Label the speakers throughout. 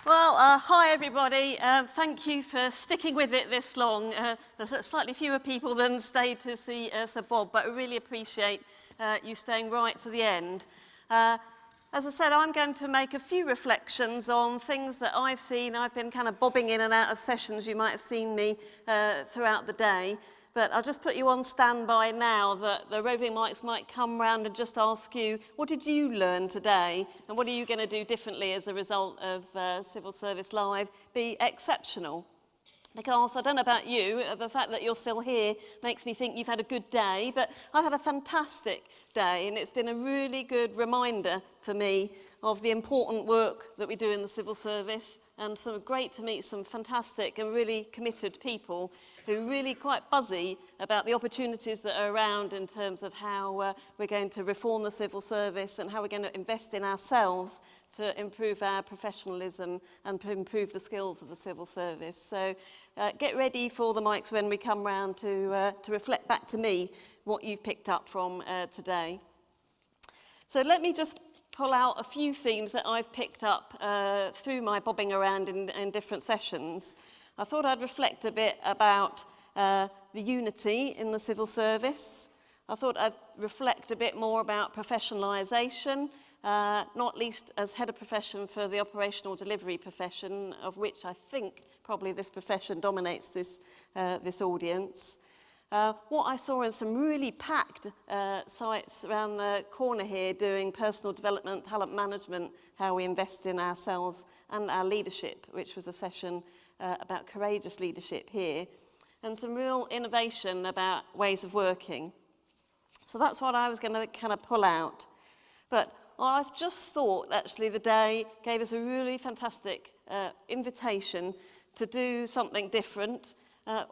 Speaker 1: Hi everybody. Thank you for sticking with it this long. There's slightly fewer people than stayed to see Sir Bob, but I really appreciate you staying right to the end. As I said, I'm going to make a few reflections on things that I've seen. I've been kind of bobbing in and out of sessions. You might have seen me throughout the day. But I'll just put you on standby now that the roving mics might come round and just ask you, what did you learn today? And what are you going to do differently as a result of Civil Service Live? Be exceptional. Because I don't know about you, the fact that you're still here makes me think you've had a good day, but I've had a fantastic day, and it's been a really good reminder for me of the important work that we do in the civil service, and so great to meet some fantastic and really committed people who are really quite buzzy about the opportunities that are around in terms of how we're going to reform the civil service and how we're going to invest in ourselves to improve our professionalism and to improve the skills of the civil service. So get ready for the mics when we come round to reflect back to me what you've picked up from today. So let me just pull out a few themes that I've picked up through my bobbing around in different sessions. I thought I'd reflect a bit about the unity in the civil service. I thought I'd reflect a bit more about professionalisation, not least as head of profession for the operational delivery profession, of which I think probably this profession dominates this audience. What I saw in some really packed sites around the corner here doing personal development, talent management, how we invest in ourselves and our leadership, which was a session about courageous leadership here, and some real innovation about ways of working. So that's what I was going to kind of pull out. But I've just thought actually the day gave us a really fantastic invitation to do something different.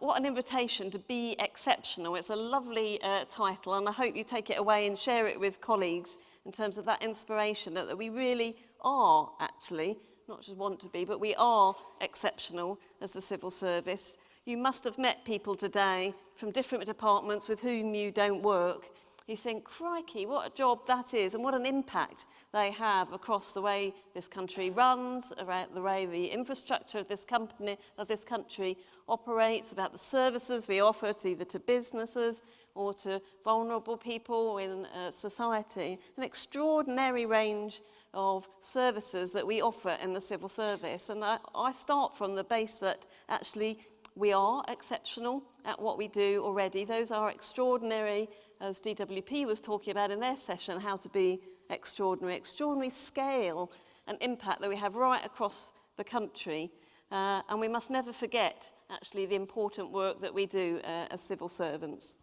Speaker 1: What an invitation to be exceptional. It's a lovely title, and I hope you take it away and share it with colleagues in terms of that inspiration that we really are actually, not just want to be, but we are exceptional as the civil service. You must have met people today from different departments with whom you don't work. You think, crikey, what a job that is, and what an impact they have across the way this country runs, around the way the infrastructure of this country operates, about the services we offer to either to businesses or to vulnerable people in society. An extraordinary range of services that we offer in the civil service. And I start from the base that actually we are exceptional at what we do already. Those are extraordinary, as DWP was talking about in their session, how to be extraordinary scale and impact that we have right across the country. And we must never forget, actually, the important work that we do as civil servants.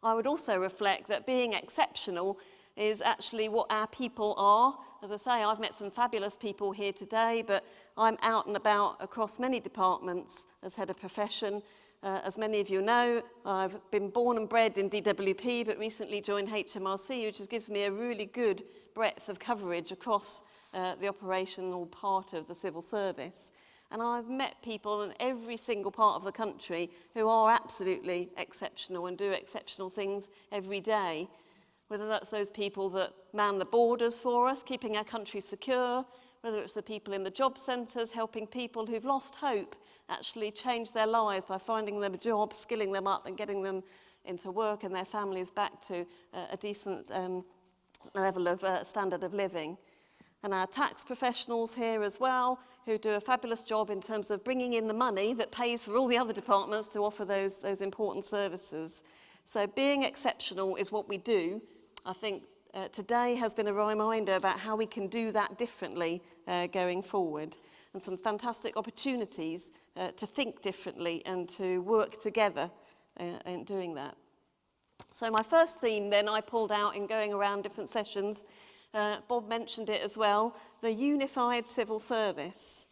Speaker 1: I would also reflect that being exceptional is actually what our people are. As I say, I've met some fabulous people here today, but I'm out and about across many departments as head of profession. As many of you know, I've been born and bred in DWP, but recently joined HMRC, which gives me a really good breadth of coverage across the operational part of the civil service. And I've met people in every single part of the country who are absolutely exceptional and do exceptional things every day. Whether that's those people that man the borders for us, keeping our country secure, whether it's the people in the job centres, helping people who've lost hope actually change their lives by finding them a job, skilling them up and getting them into work and their families back to a decent level of standard of living. And our tax professionals here as well, who do a fabulous job in terms of bringing in the money that pays for all the other departments to offer those important services. So being exceptional is what we do. I think today has been a reminder about how we can do that differently going forward, and some fantastic opportunities to think differently and to work together in doing that. So my first theme then I pulled out in going around different sessions, Bob mentioned it as well, the unified civil service.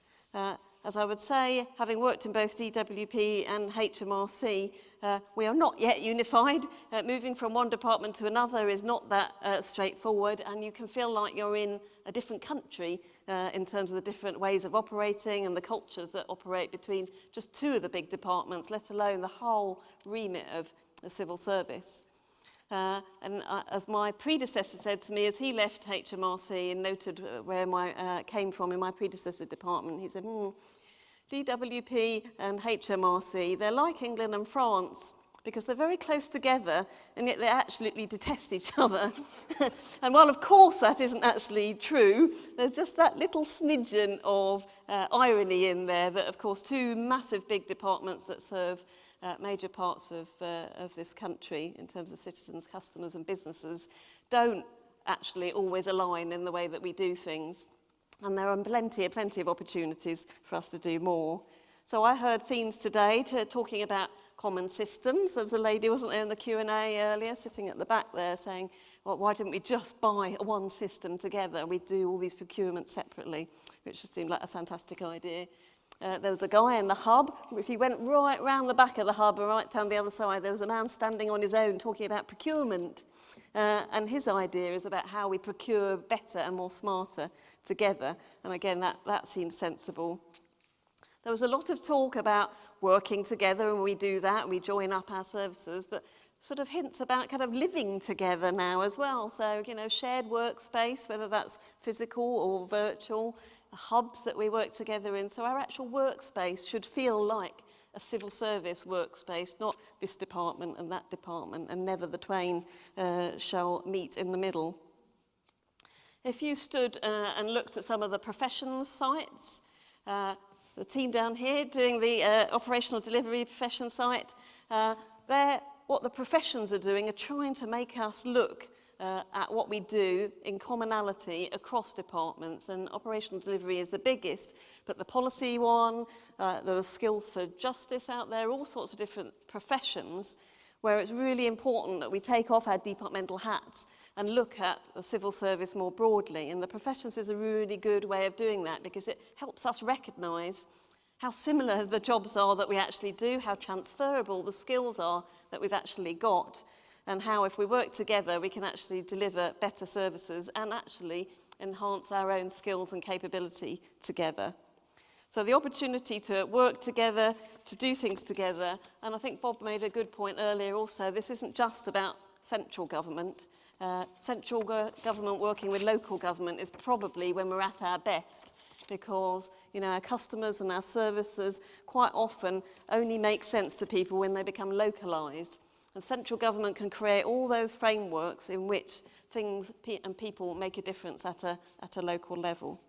Speaker 1: As I would say, having worked in both DWP and HMRC, we are not yet unified. Moving from one department to another is not that straightforward, and you can feel like you're in a different country in terms of the different ways of operating and the cultures that operate between just two of the big departments, let alone the whole remit of the civil service. As my predecessor said to me, as he left HMRC and noted where I came from in my predecessor department, he said, DWP and HMRC, they're like England and France because they're very close together and yet they absolutely detest each other. And while of course that isn't actually true, there's just that little smidgen of irony in there that of course two massive big departments that serve major parts of this country in terms of citizens, customers and businesses don't actually always align in the way that we do things. And there are plenty of opportunities for us to do more. So I heard themes today talking about common systems. There was a lady, wasn't there, in the Q&A earlier, sitting at the back there saying, well, why didn't we just buy one system together? We'd do all these procurements separately, which just seemed like a fantastic idea. There was a guy in the hub. If you went right round the back of the hub and right down the other side, there was a man standing on his own talking about procurement. And his idea is about how we procure better and more smarter together. And again, that seems sensible. There was a lot of talk about working together, and we do that, we join up our services, but sort of hints about kind of living together now as well. So, shared workspace, whether that's physical or virtual, hubs that we work together in. So our actual workspace should feel like a civil service workspace, not this department and that department, and never the twain shall meet in the middle. If you stood and looked at some of the professions sites, the team down here doing the operational delivery profession site, what the professions are doing are trying to make us look at what we do in commonality across departments, and operational delivery is the biggest, but the policy one, there are skills for justice out there, all sorts of different professions where it's really important that we take off our departmental hats and look at the civil service more broadly. And the professions is a really good way of doing that because it helps us recognise how similar the jobs are that we actually do, how transferable the skills are that we've actually got, and how if we work together we can actually deliver better services and actually enhance our own skills and capability together. So the opportunity to work together, to do things together, and I think Bob made a good point earlier also, this isn't just about central government. Central government working with local government is probably when we're at our best, because our customers and our services quite often only make sense to people when they become localised. And central government can create all those frameworks in which things and people make a difference at a local level.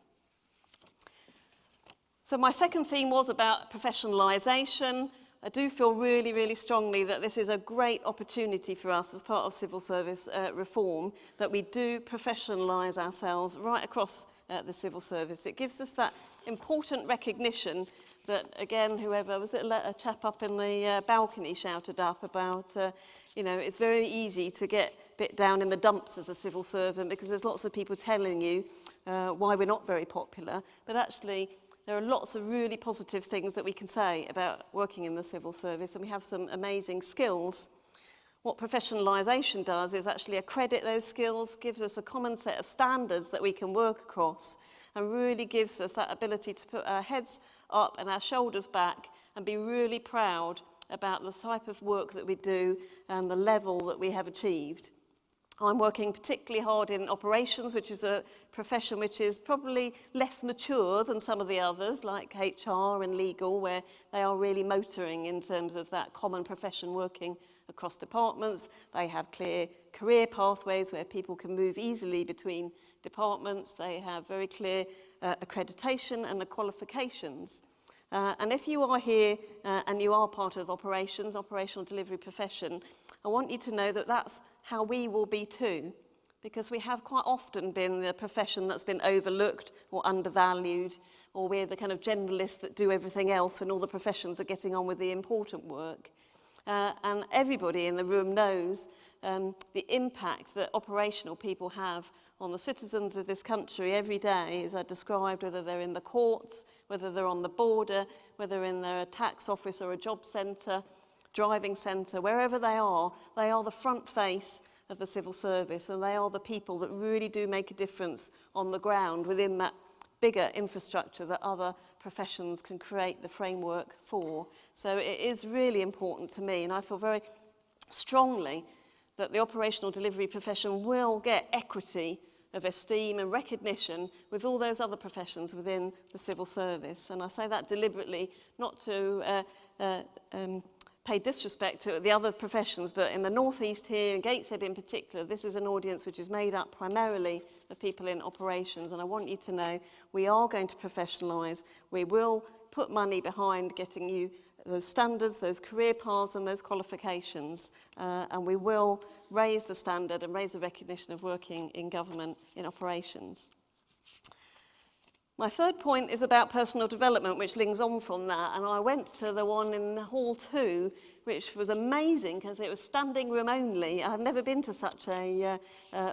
Speaker 1: So my second theme was about professionalisation. I do feel really, really strongly that this is a great opportunity for us as part of civil service reform, that we do professionalise ourselves right across the civil service. It gives us that important recognition that, again, whoever, was it a chap up in the balcony shouted up about, it's very easy to get a bit down in the dumps as a civil servant because there's lots of people telling you why we're not very popular, but actually there are lots of really positive things that we can say about working in the civil service, and we have some amazing skills. What professionalisation does is actually accredit those skills, gives us a common set of standards that we can work across, and really gives us that ability to put our heads up and our shoulders back and be really proud about the type of work that we do and the level that we have achieved. I'm working particularly hard in operations, which is a profession which is probably less mature than some of the others, like HR and legal, where they are really motoring in terms of that common profession working across departments. They have clear career pathways where people can move easily between departments. They have very clear accreditation and the qualifications. And if you are here and you are part of operations, operational delivery profession, I want you to know that that's how we will be too, because we have quite often been the profession that's been overlooked or undervalued, or we're the kind of generalists that do everything else when all the professions are getting on with the important work. And everybody in the room knows the impact that operational people have on the citizens of this country every day, as I described, whether they're in the courts, whether they're on the border, whether in their tax office or a job centre, driving centre, wherever they are the front face of the civil service, and they are the people that really do make a difference on the ground within that bigger infrastructure that other professions can create the framework for. So it is really important to me, and I feel very strongly that the operational delivery profession will get equity of esteem and recognition with all those other professions within the civil service. And I say that deliberately, not to pay disrespect to the other professions, but in the northeast here, and Gateshead in particular, this is an audience which is made up primarily of people in operations, and I want you to know we are going to professionalise. We will put money behind getting you those standards, those career paths and those qualifications, and we will raise the standard and raise the recognition of working in government in operations. My third point is about personal development, which links on from that, and I went to the one in Hall 2, which was amazing because it was standing room only. I've never been to such a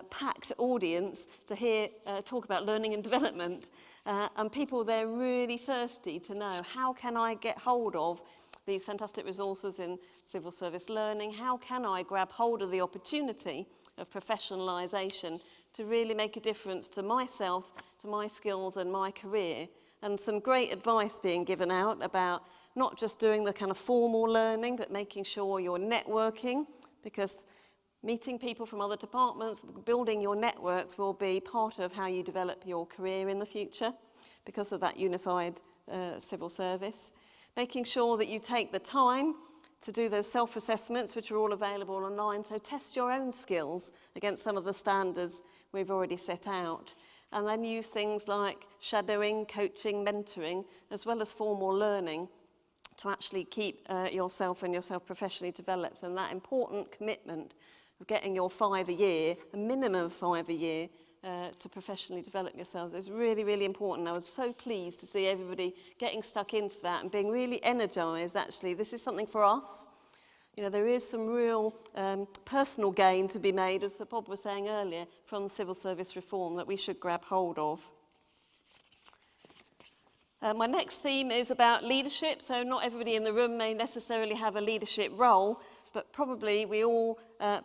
Speaker 1: packed audience to hear talk about learning and development, and people there really thirsty to know, how can I get hold of these fantastic resources in civil service learning? How can I grab hold of the opportunity of professionalisation to really make a difference to myself, to my skills and my career? And some great advice being given out about not just doing the kind of formal learning, but making sure you're networking, because meeting people from other departments, building your networks will be part of how you develop your career in the future because of that unified civil service. Making sure that you take the time to do those self-assessments, which are all available online, so test your own skills against some of the standards we've already set out. And then use things like shadowing, coaching, mentoring, as well as formal learning to actually keep yourself and yourself professionally developed. And that important commitment of getting your 5 a year, a minimum of 5 a year, to professionally develop yourselves is really, really important. I was so pleased to see everybody getting stuck into that and being really energised. Actually, this is something for us. You know, there is some real personal gain to be made, as Sir Bob was saying earlier, from civil service reform that we should grab hold of. My next theme is about leadership. So not everybody in the room may necessarily have a leadership role, but probably we all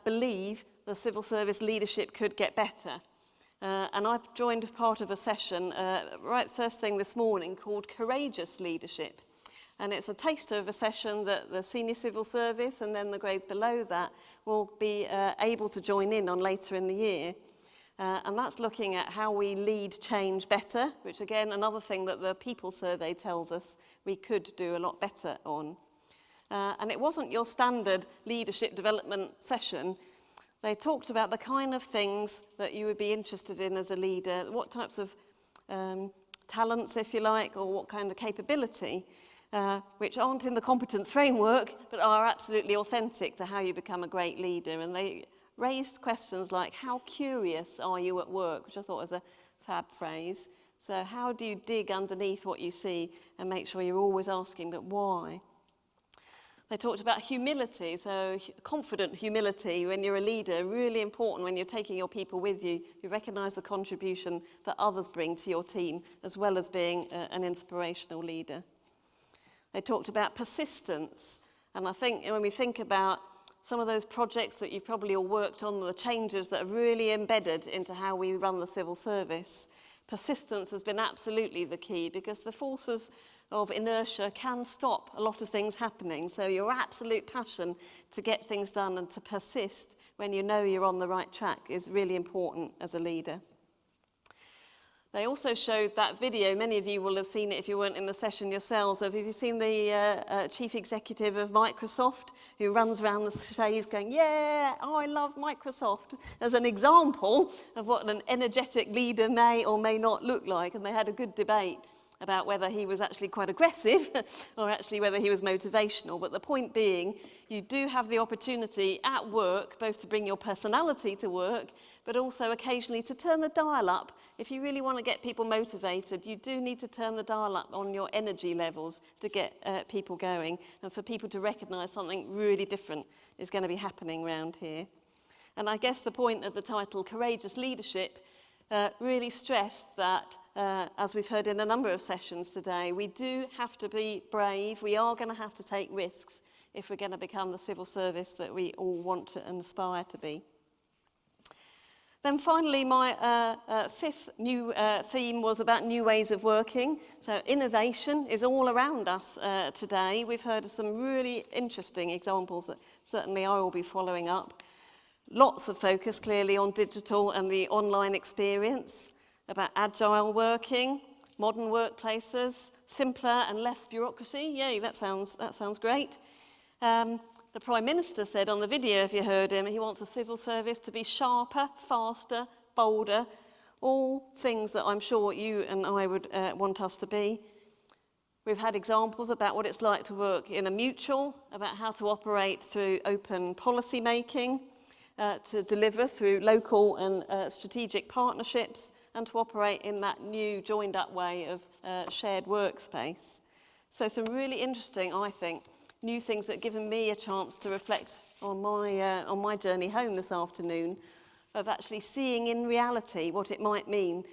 Speaker 1: believe the civil service leadership could get better. And I've joined part of a session right first thing this morning called Courageous Leadership. And it's a taster of a session that the senior civil service and then the grades below that will be able to join in on later in the year. And that's looking at how we lead change better, which again, another thing that the People Survey tells us we could do a lot better on. And it wasn't your standard leadership development session. They talked about the kind of things that you would be interested in as a leader, what types of talents, if you like, or what kind of capability, which aren't in the competence framework, but are absolutely authentic to how you become a great leader. And they raised questions like, how curious are you at work, which I thought was a fab phrase. So how do you dig underneath what you see and make sure you're always asking, but why? They talked about humility, so confident humility when you're a leader, really important when you're taking your people with you. You recognise the contribution that others bring to your team, as well as being an inspirational leader. They talked about persistence, and I think when we think about some of those projects that you've probably all worked on, the changes that are really embedded into how we run the civil service, persistence has been absolutely the key, because the forces of inertia can stop a lot of things happening. So your absolute passion to get things done and to persist when you know you're on the right track is really important as a leader. They also showed that video, many of you will have seen it if you weren't in the session yourselves, of have you seen the chief executive of Microsoft who runs around the stage going, yeah, oh, I love Microsoft, as an example of what an energetic leader may or may not look like. And they had a good debate about whether he was actually quite aggressive or actually whether he was motivational. But the point being, you do have the opportunity at work both to bring your personality to work, but also occasionally to turn the dial up. If you really want to get people motivated, you do need to turn the dial up on your energy levels to get people going, and for people to recognise something really different is going to be happening around here. And I guess the point of the title, Courageous Leadership, really stressed that, as we've heard in a number of sessions today, we do have to be brave. We are going to have to take risks if we're going to become the civil service that we all want to and aspire to be. Then finally, my fifth new theme was about new ways of working. So innovation is all around us today. We've heard of some really interesting examples that certainly I will be following up. Lots of focus clearly on digital and the online experience, about agile working, modern workplaces, simpler and less bureaucracy. Yay, that sounds great. The Prime Minister said on the video, if you heard him, he wants the civil service to be sharper, faster, bolder, all things that I'm sure you and I would want us to be. We've had examples about what it's like to work in a mutual, about how to operate through open policy making, to deliver through local and strategic partnerships, and to operate in that new joined up way of shared workspace. So some really interesting, I think, new things that have given me a chance to reflect on my journey home this afternoon, of actually seeing in reality what it might mean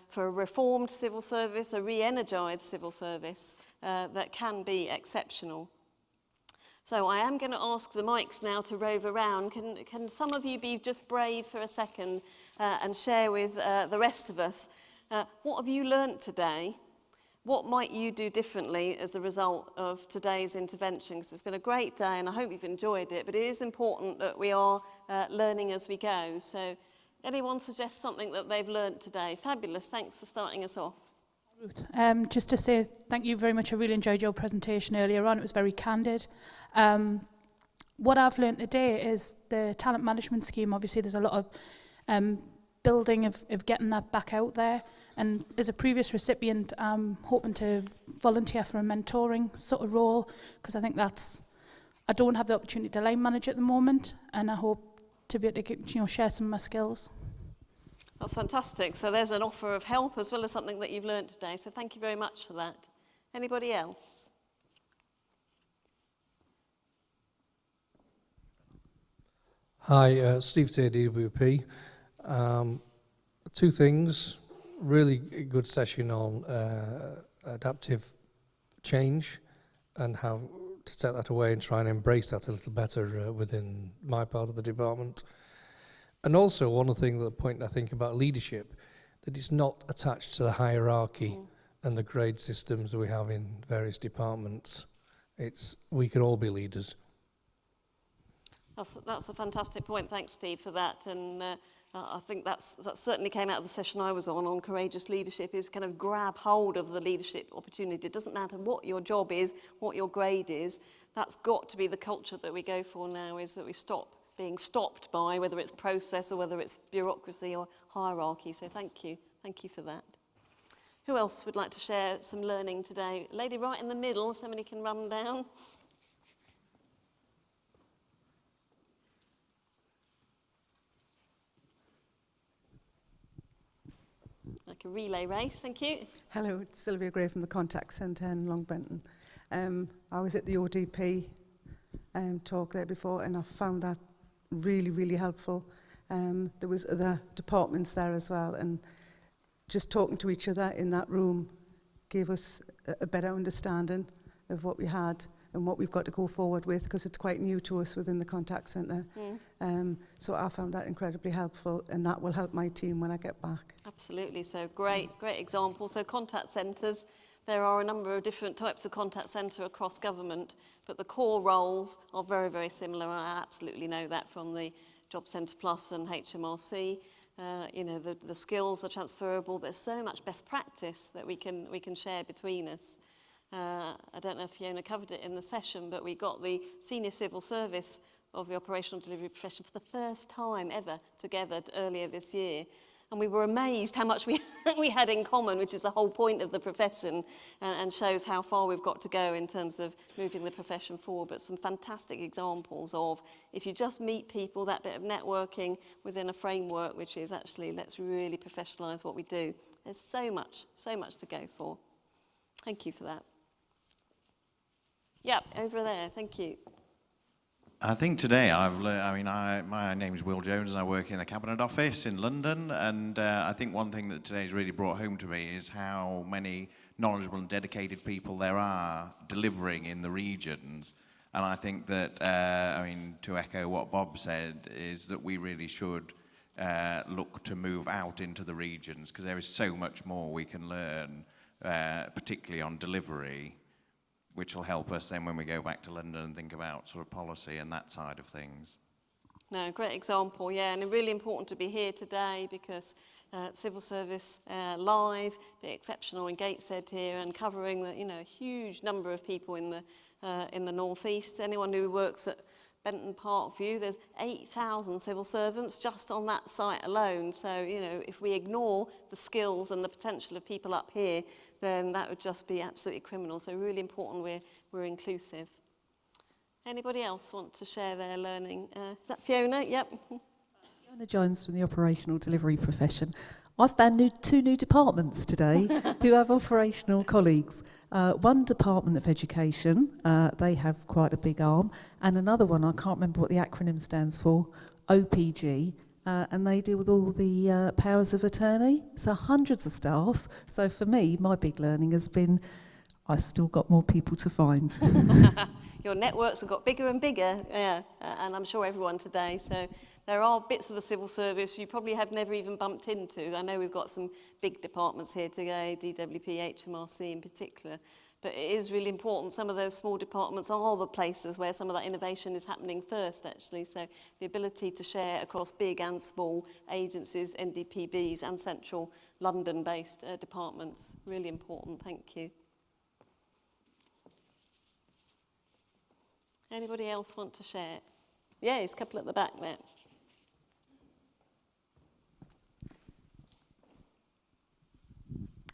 Speaker 1: for a reformed civil service, a re-energised civil service that can be exceptional. So I am going to ask the mics now to rove around. Can some of you be just brave for a second and share with the rest of us, what have you learnt today? What might you do differently as a result of today's intervention? Because it's been a great day and I hope you've enjoyed it, but it is important that we are learning as we go. So anyone suggest something that they've learnt today? Fabulous, thanks for starting us off.
Speaker 2: Ruth, just to say thank you very much. I really enjoyed your presentation earlier on. It was very candid. What I've learnt today is the talent management scheme. Obviously, there's a lot of building of getting that back out there. And as a previous recipient, I'm hoping to volunteer for a mentoring sort of role, because I think I don't have the opportunity to line manage at the moment, and I hope to be able to share some of my skills.
Speaker 1: That's fantastic. So there's an offer of help as well as something that you've learned today. So thank you very much for that. Anybody else?
Speaker 3: Hi, Steve Tay, DWP. Two things. Really good session on adaptive change and how to take that away and try and embrace that a little better within my part of the department. And also one thing, the point I think about leadership, that it's not attached to the hierarchy and the grade systems that we have in various departments. We can all be leaders.
Speaker 1: That's a fantastic point. Thanks, Steve, for that. And I think that certainly came out of the session I was on courageous leadership, is kind of grab hold of the leadership opportunity. It doesn't matter what your job is, what your grade is. That's got to be the culture that we go for now, is that we stop being stopped by whether it's process or whether it's bureaucracy or hierarchy. So thank you for that. Who else would like to share some learning today? Lady right in the middle, somebody can run down. Like a relay race, thank you.
Speaker 4: Hello, it's Sylvia Gray from the Contact Centre in Long Benton. I was at the ODP talk there before, and I found that really, really helpful. There was other departments there as well, and just talking to each other in that room gave us a better understanding of what we had and what we've got to go forward with, because it's quite new to us within the Contact Centre. So I found that incredibly helpful, and that will help my team when I get back.
Speaker 1: Absolutely, so great example. So contact centres, there are a number of different types of contact centre across government, but the core roles are very, very similar. I absolutely know that from the Job Centre Plus and HMRC. The skills are transferable. There's so much best practice that we can share between us. I don't know if Fiona covered it in the session, but we got the senior civil service of the operational delivery profession for the first time ever together earlier this year. And we were amazed how much we had in common, which is the whole point of the profession, and shows how far we've got to go in terms of moving the profession forward. But some fantastic examples of, if you just meet people, that bit of networking within a framework, which is actually, let's really professionalise what we do. There's so much to go for. Thank you for that. Yep, over there, thank you.
Speaker 5: I think today I've learned, my name's Will Jones and I work in the Cabinet Office in London, and I think one thing that today's really brought home to me is how many knowledgeable and dedicated people there are delivering in the regions. And I think that, to echo what Bob said, is that we really should look to move out into the regions, because there is so much more we can learn, particularly on delivery, which will help us then when we go back to London and think about sort of policy and that side of things.
Speaker 1: No, great example, yeah, and really important to be here today because Civil Service Live, be exceptional in Gateshead here and covering the, a huge number of people in the North East. Anyone who works at Benton Parkview, there's 8,000 civil servants just on that site alone. So, if we ignore the skills and the potential of people up here, then that would just be absolutely criminal. So really important we're inclusive. Anybody else want to share their learning? Is that Fiona? Yep.
Speaker 6: Fiona Jones from the operational delivery profession. I've found two new departments today who have operational colleagues. One Department of Education, they have quite a big arm, and another one, I can't remember what the acronym stands for, OPG, and they deal with all the powers of attorney. So hundreds of staff. So for me, my big learning has been I still got more people to find.
Speaker 1: Your networks have got bigger and bigger, yeah, and I'm sure everyone today. So there are bits of the civil service you probably have never even bumped into. I know we've got some big departments here today, DWP, HMRC in particular, but it is really important. Some of those small departments are the places where some of that innovation is happening first, actually. So the ability to share across big and small agencies, NDPBs and central London-based departments, really important. Thank you. Anybody else want to share? Yeah, there's a couple at the back there.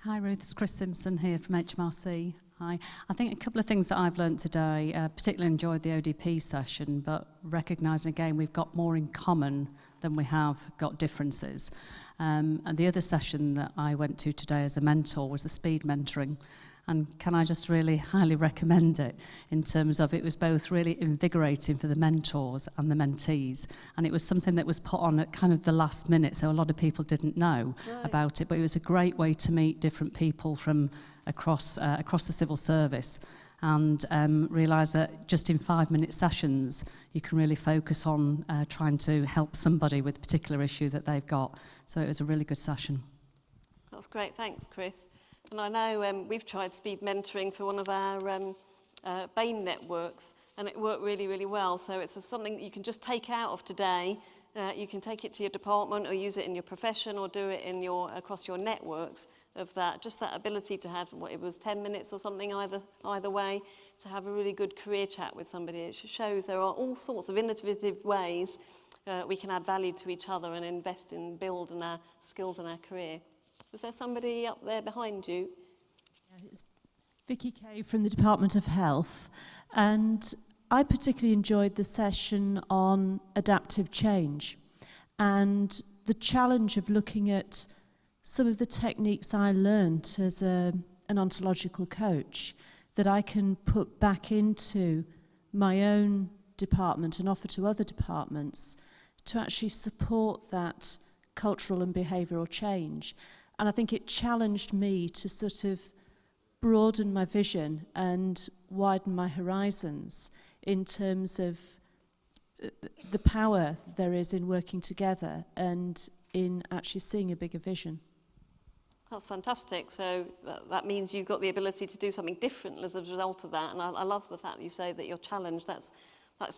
Speaker 7: Hi Ruth, it's Chris Simpson here from HMRC. Hi. I think a couple of things that I've learnt today, particularly enjoyed the ODP session, but recognising again we've got more in common than we have got differences. And the other session that I went to today as a mentor was the speed mentoring. And can I just really highly recommend it in terms of it was both really invigorating for the mentors and the mentees. And it was something that was put on at kind of the last minute, so a lot of people didn't know about it. But it was a great way to meet different people from across the civil service and realise that just in 5-minute sessions, you can really focus on trying to help somebody with a particular issue that they've got. So it was a really good session.
Speaker 1: That's great, thanks Chris. And I know we've tried speed mentoring for one of our BAME networks, and it worked really, really well. So it's something that you can just take out of today. You can take it to your department or use it in your profession or do it in across your networks of that. Just that ability to have, what it was, 10 minutes or something either way, to have a really good career chat with somebody. It shows there are all sorts of innovative ways we can add value to each other and invest in building our skills and our career. Was there somebody up there behind you?
Speaker 8: It's Vicky Kay from the Department of Health, and I particularly enjoyed the session on adaptive change and the challenge of looking at some of the techniques I learned as an ontological coach that I can put back into my own department and offer to other departments to actually support that cultural and behavioural change. And I think it challenged me to sort of broaden my vision and widen my horizons in terms of the power there is in working together and in actually seeing a bigger vision.
Speaker 1: That's fantastic. So that means you've got the ability to do something different as a result of that. And I love the fact that you say that you're challenged. That's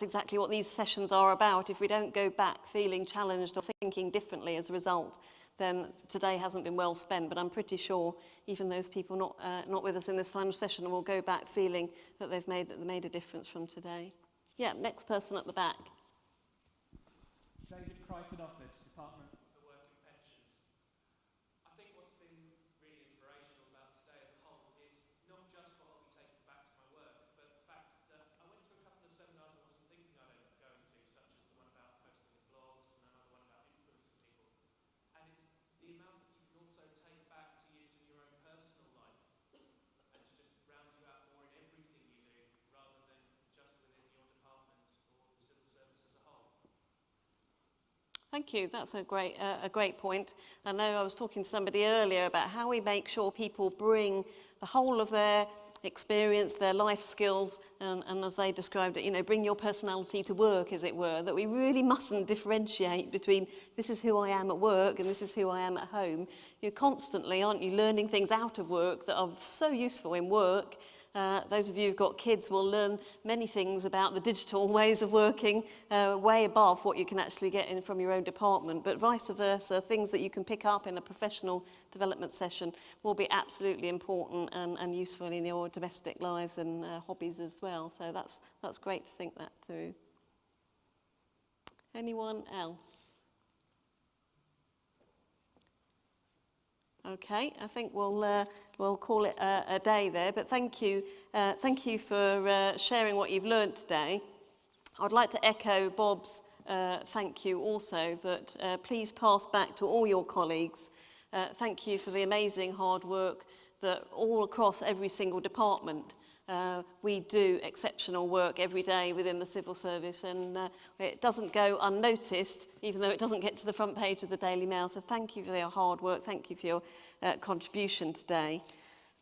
Speaker 1: exactly what these sessions are about. If we don't go back feeling challenged or thinking differently as a result, then today hasn't been well spent. But I'm pretty sure even those people not with us in this final session will go back feeling that they made a difference from today. Yeah, next person at the back.
Speaker 9: David Crichton Office, Department for Work and Pensions. I think what's been really inspirational about today as a whole is not just what I'll be taking back to my work, but the fact that I went to a couple of seminars I wasn't thinking I'd end up going to, such as the one about posting in blogs and another one about influencing people. And it's the amount that you can also take back to use in your own personal life and to just round you out more in everything you do rather than just within your department or the civil service as a whole.
Speaker 1: Thank you. That's a great point. I know I was talking to somebody earlier about how we make sure people bring the whole of their experience, their life skills, and as they described it, bring your personality to work, as it were, that we really mustn't differentiate between this is who I am at work and this is who I am at home. You're constantly, aren't you, learning things out of work that are so useful in work, those of you who've got kids will learn many things about the digital ways of working way above what you can actually get in from your own department, but vice versa, things that you can pick up in a professional development session will be absolutely important and useful in your domestic lives and hobbies as well. So that's great to think that through. Anyone else? Okay, I think we'll call it a day there, but thank you for sharing what you've learned today. I'd like to echo Bob's thank you also, that please pass back to all your colleagues. Thank you for the amazing hard work that all across every single department we do exceptional work every day within the civil service, and it doesn't go unnoticed, even though it doesn't get to the front page of the Daily Mail. So thank you for your hard work. Thank you for your contribution today.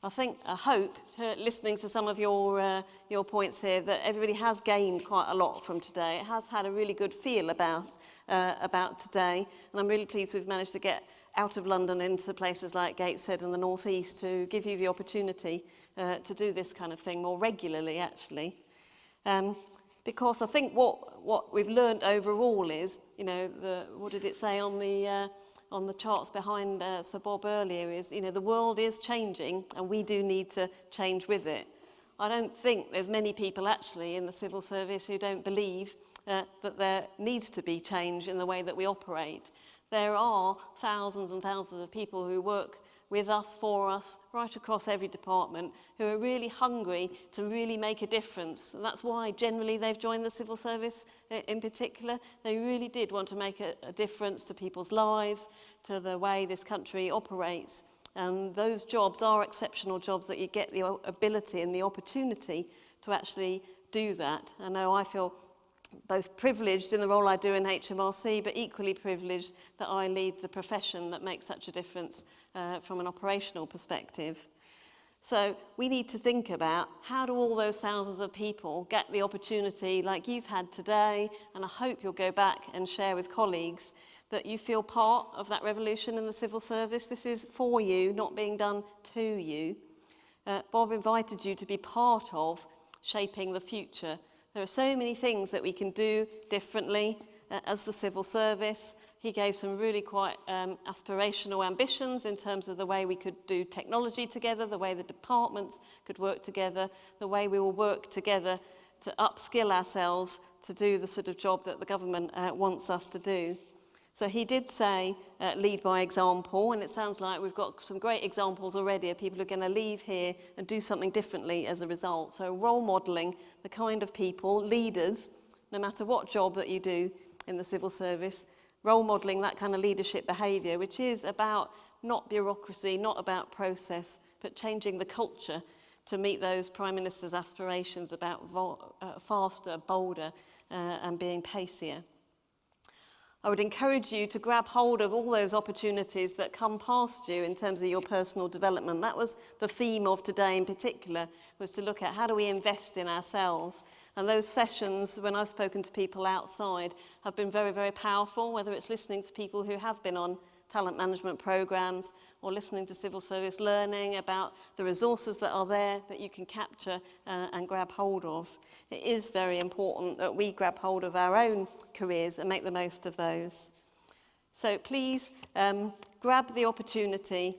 Speaker 1: I hope, listening to some of your points here, that everybody has gained quite a lot from today. It has had a really good feel about today, and I'm really pleased we've managed to get out of London into places like Gateshead and the North East to give you the opportunity to do this kind of thing more regularly, actually. Because I think what we've learned overall is, you know, what did it say on the charts behind Sir Bob earlier, is, you know, the world is changing and we do need to change with it. I don't think there's many people actually in the civil service who don't believe that there needs to be change in the way that we operate. There are thousands and thousands of people who work with us, for us, right across every department, who are really hungry to really make a difference. And that's why generally they've joined the civil service in particular. They really did want to make a difference to people's lives, to the way this country operates. And those jobs are exceptional jobs that you get the ability and the opportunity to actually do that. I know I feel both privileged in the role I do in HMRC, but equally privileged that I lead the profession that makes such a difference from an operational perspective. So we need to think about, how do all those thousands of people get the opportunity like you've had today, and I hope you'll go back and share with colleagues that you feel part of that revolution in the civil service. This is for you, not being done to you. Bob invited you to be part of shaping the future. There are so many things that we can do differently as the civil service. He gave some really quite aspirational ambitions in terms of the way we could do technology together, the way the departments could work together, the way we will work together to upskill ourselves to do the sort of job that the government wants us to do. So he did say, lead by example, and it sounds like we've got some great examples already of people who are going to leave here and do something differently as a result. So role modelling the kind of people, leaders, no matter what job that you do in the civil service, role modelling that kind of leadership behaviour, which is about not bureaucracy, not about process, but changing the culture to meet those Prime Minister's aspirations about faster, bolder, and being pacier. I would encourage you to grab hold of all those opportunities that come past you in terms of your personal development. That was the theme of today in particular, was to look at how do we invest in ourselves. And those sessions, when I've spoken to people outside, have been very, very powerful, whether it's listening to people who have been on talent management programs or listening to civil service learning about the resources that are there that you can capture and grab hold of. It is very important that we grab hold of our own careers and make the most of those. So please grab the opportunity,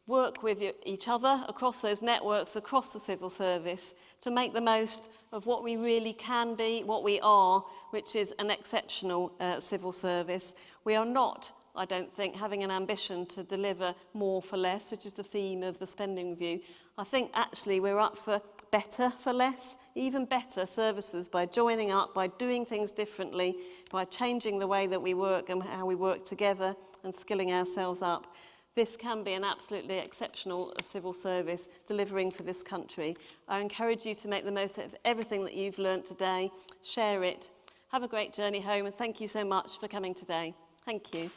Speaker 1: work with each other across those networks, across the civil service, to make the most of what we really can be, what we are, which is an exceptional civil service. We are not, I don't think, having an ambition to deliver more for less, which is the theme of the spending review. I think actually we're up for better for less, even better services by joining up, by doing things differently, by changing the way that we work and how we work together and skilling ourselves up. This can be an absolutely exceptional civil service delivering for this country. I encourage you to make the most of everything that you've learnt today, share it, have a great journey home, and thank you so much for coming today. Thank you.